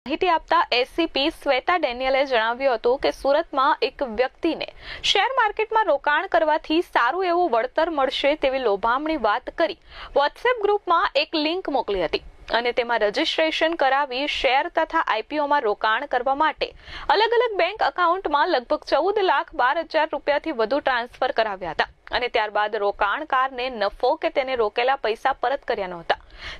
માહિતી આપતા એસીપી શ્વેતા ડેનિયલે જણાવ્યું હતું કે સુરતમાં એક વ્યક્તિને શેર માર્કેટમાં રોકાણ કરવાથી સારું એવું વળતર મળશે તેવી લોભામણી વાત કરી વોટ્સએપ ગ્રુપમાં એક લિંક મોકલી હતી અને તેમાં રજીસ્ટ્રેશન કરાવી શેર તથા આઈપીઓમાં રોકાણ કરવા માટે અલગ અલગ બેંક એકાઉન્ટમાં લગભગ 14,12,000 રૂપિયાથી વધુ ટ્રાન્સફર કરાવ્યા હતા અને ત્યારબાદ રોકાણકારને નફો કે તેને રોકેલા પૈસા પરત કર્યા નહોતા,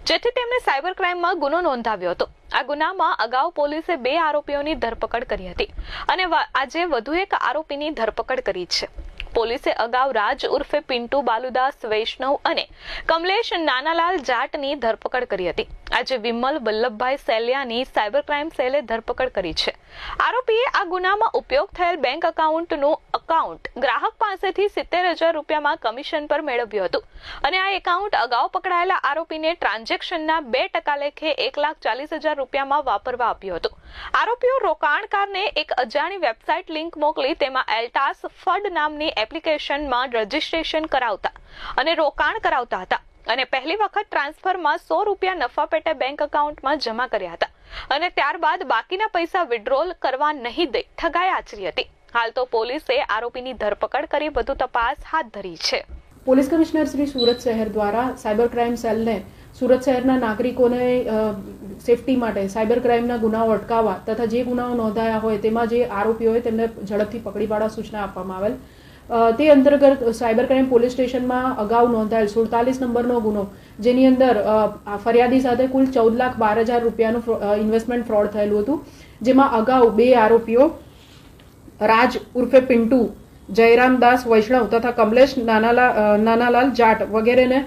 જેથી તેમણે સાયબર ક્રાઇમમાં ગુનો નોંધાવ્યો હતો। આ ગુનામાં અગાઉ પોલીસે 2 આરોપીઓની ધરપકડ કરી હતી અને આજે વધુ એક આરોપીની ધરપકડ કરી છે। પોલીસે અગાઉ રાજ ઉર્ફે પિન્ટુ બાલુદાસ વૈષ્ણવ અને કમલેશ નાનાલાલ જાટની ધરપકડ કરી હતી। આજે વિમલ વલ્લભભાઈ સેલિયાની સાયબર ક્રાઇમ સેલે ધરપકડ કરી છે। આરોપીએ આ ગુનામાં ઉપયોગ થયેલ બેંક એકાઉન્ટ ગ્રાહક પાસેથી 70,000 રૂપિયામાં કમિશન પર મેળવ્યું હતું અને આ એકાઉન્ટ અગાઉ પકડાયેલા આરોપીને ટ્રાન્ઝેક્શનના 2% લેખે 1,40,000 રૂપિયામાં વાપરવા આપ્યું હતું। આરોપીઓ રોકાણકારને એક અજાણી વેબસાઇટ લિંક મોકલી તેમાં એલ્ટાસ ફંડ નામની એપ્લિકેશનમાં રજીસ્ટ્રેશન કરાવતા અને રોકાણ કરાવતા હતા અને પહેલી વખત ટ્રાન્સફરમાં 100 રૂપિયા નફા પેટે બેંક એકાઉન્ટમાં જમા કર્યા હતા અને ત્યારબાદ બાકીના પૈસા વિડ્રોલ કરવા નહીં દઈ ઠગાઈ આચરી હતી। હાલ તો પોલીસે આરોપીની ધરપકડ કરી વધુ તપાસ હાથ ધરી છે। પોલીસ કમિશનર શ્રી સુરત શહેર દ્વારા સાયબર ક્રાઇમ સેલને સુરત શહેરના નાગરિકોને સેફટી માટે સાયબર ક્રાઇમના ગુનાઓ અટકાવવા તથા જે ગુનાઓ નોંધાયા હોય તેમાં જે આરોપીઓ હોય તેમને ઝડપથી પકડી પાડવા સૂચના આપવામાં આવેલ। તે અંતર્ગત સાયબર ક્રાઇમ પોલીસ સ્ટેશનમાં અગાઉ નોંધાયેલ 47 નંબરનો ગુનો જેની અંદર ફરિયાદી સાથે કુલ 14,12,000 રૂપિયાનું ઇન્વેસ્ટમેન્ટ ફ્રોડ થયેલું હતું, જેમાં અગાઉ 2 આરોપીઓ રાજ ઉર્ફે પિન્ટુ જયરામદાસ વૈષ્ણવ તથા કમલેશ નાનાલાલ જાટ વગેરેને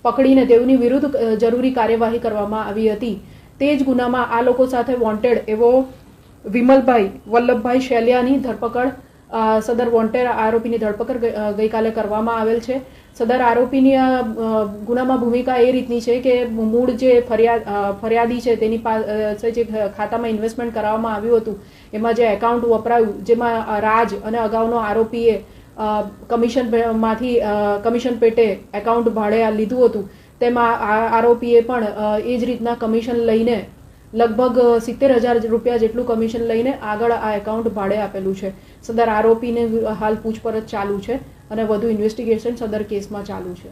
પકડીને તેઓની વિરુદ્ધ જરૂરી કાર્યવાહી કરવામાં આવી હતી। તે જ ગુનામાં આ લોકો સાથે વોન્ટેડ એવો વિમલભાઈ વલ્લભભાઈ શેલિયાની ધરપકડ સદર વોન્ટેડ આરોપીની ધરપકડ ગઈકાલે કરવામાં આવેલ છે। સદર આરોપીની ગુનામાં ભૂમિકા એ રીતની છે કે મૂળ જે ફરિયાદી છે તેની પાસે જે ખાતામાં ઇન્વેસ્ટમેન્ટ કરાવવામાં આવ્યું હતું એમાં જે એકાઉન્ટ વપરાયું જેમાં રાજ અને અગાઉનો આરોપીએ કમિશન પેટે એકાઉન્ટ ભાડે લીધું હતું તેમાં આરોપીએ પણ એ જ રીતના કમિશન લઈને લગભગ 70,000 રૂપિયા જેટલું કમિશન લઈને આગળ આ એકાઉન્ટ ભાડે આપેલું છે। સદર આરોપીને હાલ પૂછપરછ ચાલુ છે અને વધુ ઇન્વેસ્ટિગેશન સદર કેસમાં ચાલુ છે।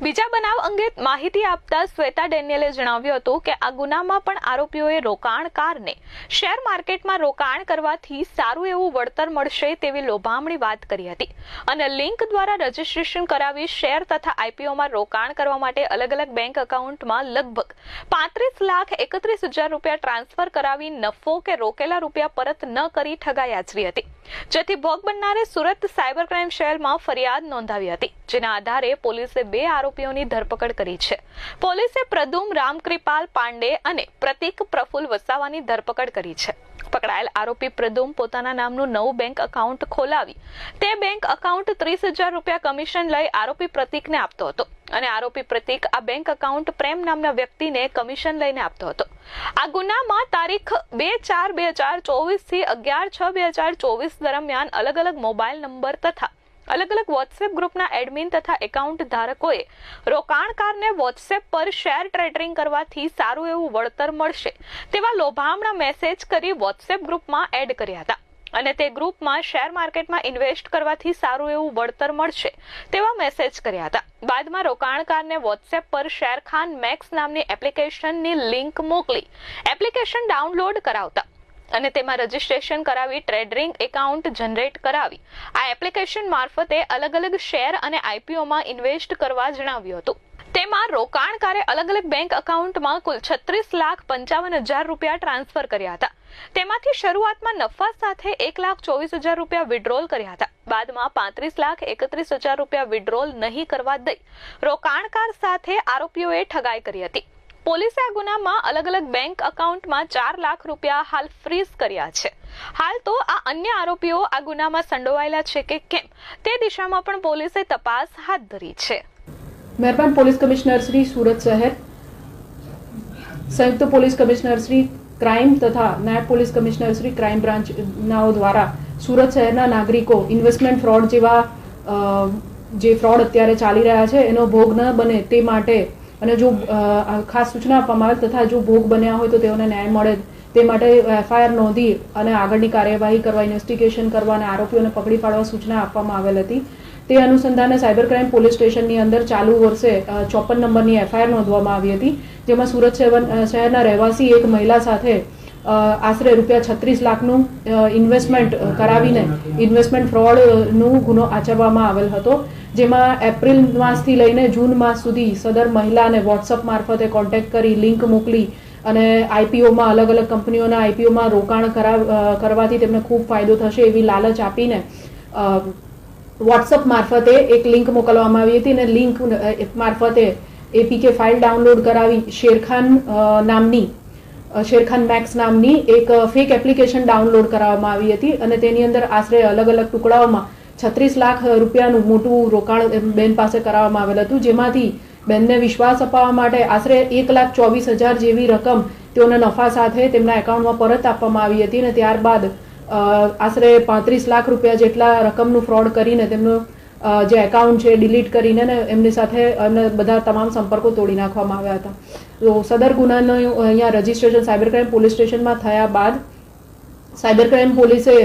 બીજા બનાવ અંગે માહિતી આપતા શ્વેતા ડેનિયલે જણાવ્યું હતું કે આ ગુનામાં પણ આરોપીઓએ રોકાણકારને શેર માર્કેટમાં રોકાણ કરવાથી સારું એવું વળતર મળશે તેવી લોભામણી વાત કરી હતી અને લિંક દ્વારા રજીસ્ટ્રેશન કરાવી શેર તથા આઈપીઓમાં રોકાણ કરવા માટે અલગ અલગ બેંક એકાઉન્ટમાં લગભગ 35,31,000 રૂપિયા ટ્રાન્સફર કરાવી નફો કે રોકેલા રૂપિયા પરત ન કરી ઠગાઈ આચરી હતી, જેથી ભોગ બનનારે સુરત સાયબર ક્રાઇમ સેલમાં ફરિયાદ નોંધાવી હતી, જેના આધારે પોલીસે 2 આરોપીઓની ધરપકડ કરી છે। પોલીસે પ્રદુમ રામકૃપાલ પાંડે અને પ્રતિક પ્રફુલ વસાવાની ધરપકડ કરી છે। પકડાયેલ આરોપી પ્રદુમ પોતાના નામનું નવું બેંક એકાઉન્ટ ખોલાવી તે બેંક એકાઉન્ટ 30,000 રૂપિયા કમિશન લઈ આરોપી પ્રતિકને આપતો હતો અને આરોપી પ્રતિક આ બેંક એકાઉન્ટ પ્રેમ નામના વ્યક્તિને કમિશન લઈને આપતો હતો। આ ગુનામાં તારીખ 2/4/2024 થી 11/6/2024 દરમિયાન અલગ અલગ મોબાઈલ નંબર તથા અલગ અલગ વોટ્સએપ ગ્રુપના એડમિન તથા એકાઉન્ટ ધારકોએ રોકાણકારને વોટ્સએપ પર શેર ટ્રેડિંગ કરવાથી સારું એવું વળતર મળશે તેવા લોભામણા મેસેજ કરી વોટ્સએપ ગ્રુપમાં એડ કર્યા હતા અને તે ગ્રુપમાં શેર માર્કેટમાં ઇન્વેસ્ટ કરવાથી સારું એવું વળતર મળશે તેવા મેસેજ કર્યા હતા। બાદમાં રોકાણકારને વોટ્સએપ પર શેરખાન મેક્સ નામની એપ્લિકેશનની લિંક મોકલી એપ્લિકેશન ડાઉનલોડ કરાવતા અને તેમાં રજીસ્ટ્રેશન કરાવી ટ્રેડિંગ એકાઉન્ટ જનરેટ કરાવી આ એપ્લિકેશન મારફતે અલગ અલગ શેર અને આઈપીઓમાં ઇન્વેસ્ટ કરવા જણાવ્યું હતું। તેમાં રોકાણકારે અલગ અલગ બેંક એકાઉન્ટમાં કુલ 36,55,000 રૂપિયા ટ્રાન્સફર કર્યા હતા। તેમાંથી શરૂઆતમાં નફા સાથે 1,24,000 રૂપિયા વિડ્રોલ કર્યા હતા। બાદમાં 35,31,000 રૂપિયા વિડ્રોલ નહીં કરવા દઈ રોકાણકાર સાથે આરોપીઓએ ઠગાઈ કરી હતી। પોલીસે આ ગુનામાં અલગ અલગ બેંક એકાઉન્ટમાં 4 લાખ રૂપિયા હાલ ફ્રીઝ કર્યા છે। હાલ તો આ અન્ય આરોપીઓ આ ગુનામાં સંડોવાયેલા છે કે કેમ તે દિશામાં પણ પોલીસે તપાસ હાથ ધરી છે। મહેરબાન પોલીસ કમિશનર શ્રી સુરત શહેર, સંયુક્ત પોલીસ કમિશનર શ્રી ક્રાઇમ તથા નાયબ પોલીસ કમિશનર શ્રી ક્રાઇમ બ્રાન્ચનાઓ દ્વારા સુરત શહેરના નાગરિકો ઇન્વેસ્ટમેન્ટ ફ્રોડ જેવા જે ફ્રોડ અત્યારે ચાલી રહ્યા છે એનો ભોગ ન બને તે માટે અને જો ખાસ સૂચના આપવામાં આવે તથા જો ભોગ બન્યા હોય તો તેઓને ન્યાય મળે તે માટે એફઆઈઆર નોંધી અને આગળની કાર્યવાહી કરવા, ઇન્વેસ્ટિગેશન કરવા અને આરોપીઓને પકડી પાડવા સૂચના આપવામાં આવેલ હતી. તે અનુસંધાને સાયબર ક્રાઇમ પોલીસ સ્ટેશનની અંદર ચાલુ વર્ષે 54 નંબરની એફઆઈઆર નોંધવામાં આવી હતી, જેમાં સુરત શહેરના રહેવાસી એક મહિલા સાથે આશરે ₹36 લાખનું ઇન્વેસ્ટમેન્ટ કરાવીને ઇન્વેસ્ટમેન્ટ ફ્રોડનું ગુનો આચરવામાં આવેલ હતો, જેમાં એપ્રિલ માસથી લઈને જૂન માસ સુધી સદર મહિલાને વોટ્સઅપ મારફતે કોન્ટેક્ટ કરી લિંક મોકલી અને આઈપીઓમાં અલગ અલગ કંપનીઓના આઈપીઓમાં રોકાણ કરવાથી તેમને ખૂબ ફાયદો થશે એવી લાલચ આપીને વોટ્સઅપ મારફતે એક લિંક મોકલવામાં આવી હતી અને લિંક મારફતે એપીકે ફાઇલ ડાઉનલોડ કરાવી શેરખાન મેક્સ નામની એક ફેક એપ્લિકેશન ડાઉનલોડ કરાવવામાં આવી હતી અને તેની અંદર આશરે અલગ અલગ ટુકડાઓમાં ₹36 લાખ રૂપિયાનું મોટું રોકાણ બેન પાસે કરાવવામાં આવેલ હતું, જેમાંથી બેનને વિશ્વાસ અપાવવા માટે આશરે 1,24,000 જેવી રકમ તેઓના નફા સાથે તેમના એકાઉન્ટમાં પરત આપવામાં આવી હતી અને ત્યારબાદ આશરે ₹35 લાખ રૂપિયા જેટલા રકમનું ફ્રોડ કરીને તેમનું જે એકાઉન્ટ છે ડિલીટ કરીને એમની સાથે બધા તમામ સંપર્કો તોડી નાખવામાં આવ્યા હતા. તો સદર ગુનાનું અહીંયા રજીસ્ટ્રેશન સાયબર ક્રાઇમ પોલીસ સ્ટેશનમાં થયા બાદ સાયબર ક્રાઇમ પોલીસે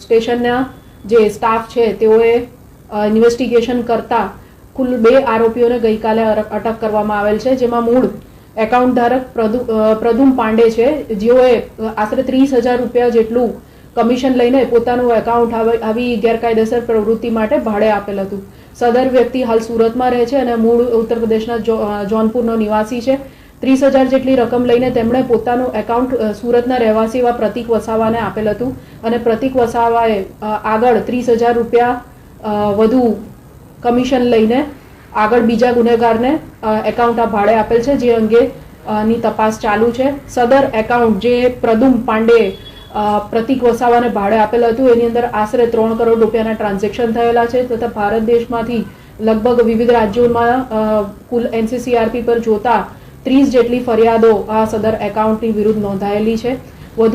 સ્ટેશનના જે સ્ટાફ છે તેઓએ ઇન્વેસ્ટિગેશન કરતા કુલ 2 આરોપીઓને ગઈકાલે અટક કરવામાં આવેલ છે, જેમાં મૂળ એકાઉન્ટ ધારક પ્રદુમ પાંડે છે, જેઓએ આશરે ₹30,000 જેટલું કમિશન લઈને પોતાનું એકાઉન્ટ આવી ગેરકાયદેસર પ્રવૃત્તિ માટે ભાડે આપેલ હતું. સદર વ્યક્તિ હાલ સુરતમાં રહે છે અને મૂળ ઉત્તર પ્રદેશના જૌનપુરનો નિવાસી છે. 30,000 જેટલી રકમ લઈને તેમણે પોતાનું એકાઉન્ટ સુરતના રહેવાસી એવા પ્રતિક વસાવાને આપેલ હતું અને પ્રતિક વસાવાએ આગળ ₹30,000 વધુ કમિશન લઈને આગળ બીજા ગુનેગારને એકાઉન્ટ આ ભાડે આપેલ છે, જે અંગેની તપાસ ચાલુ છે. સદર એકાઉન્ટ જે પ્રદુમ પાંડે પ્રતિક વસાવાને ભાડે આપેલ હતું એની અંદર આશરે ₹3 કરોડ ટ્રાન્ઝેક્શન થયેલા છે તથા ભારત દેશમાંથી લગભગ વિવિધ રાજ્યોમાં કુલ NCCRP પર જોતા 30 જેટલી ફરિયાદો આ સદર એકાઉન્ટની વિરુદ્ધ નોંધાયેલી છે. વધુ